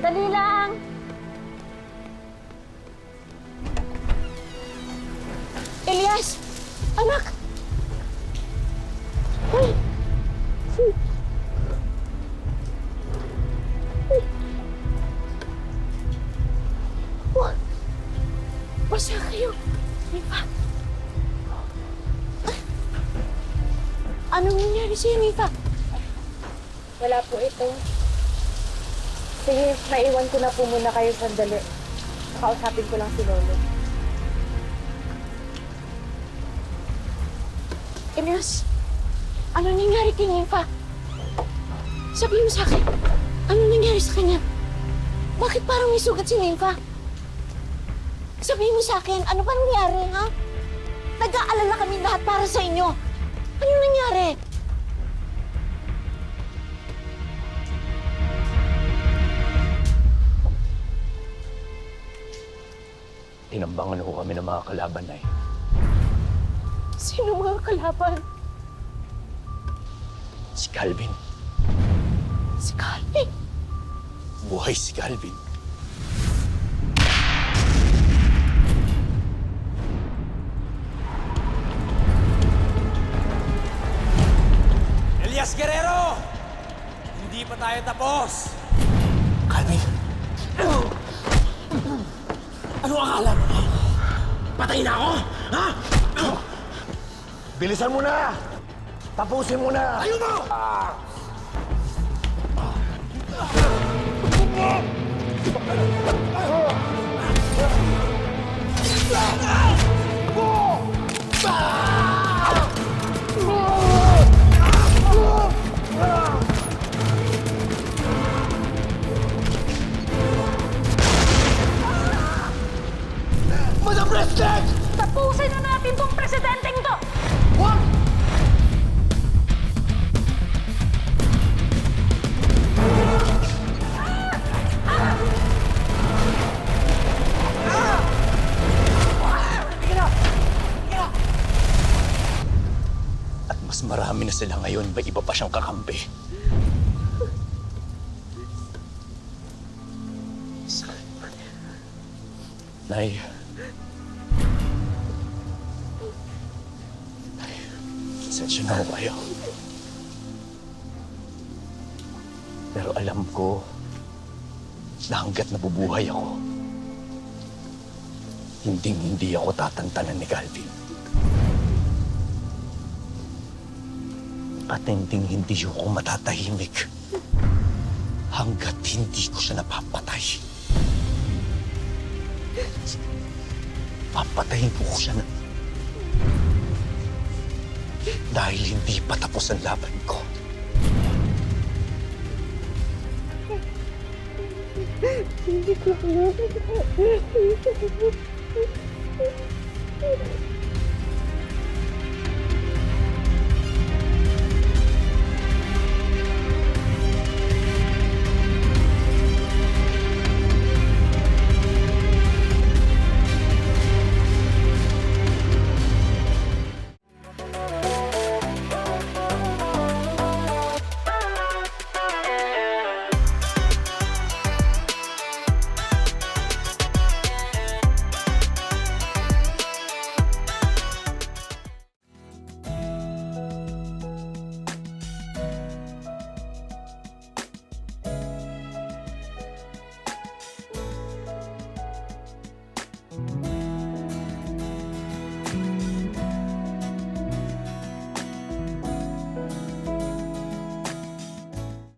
Dali lang! Elias! Anak! Uy! Basta kayo. Nifa. Anong nangyari sa'yo, Nifa? Wala po ito. Sige, naiwan ko na po muna kayo sandali. Kausapin ko lang si Lolo. Elias, anong nangyari kay Nifa? Sabihin mo sa akin, anong nangyari sa kanya? Bakit parang may sugat si Nifa? Sabihin mo sa akin, ano ba nangyari, ha? Nag-aalala kami lahat para sa inyo. Anong nangyari? Tinambangan ho kami ng mga kalaban na Sino mga kalaban? Si Calvin. Si Calvin. Buhay si Calvin. Elias Guerrero! Hindi pa tayo tapos! Calvin! Ano akala mo? Patay na ako? Ha? Bilisan mo na! Tapusin mo na! Ayaw mo! Madam President! Tapusin na natin tong presidenteng to! Wag! At mas marami na sila ngayon, may iba pa siyang kakampi. Nay. Nay, pasensya na ho kayo. Pero alam ko na hanggat nabubuhay ako, hindi ako tatantanan ni Calvin. At hindi ako matatahimik hanggat hindi ko siya napapatay. Papatayin ko siya na. Dahil hindi pa tapos ang laban ko. Hindi ko alam.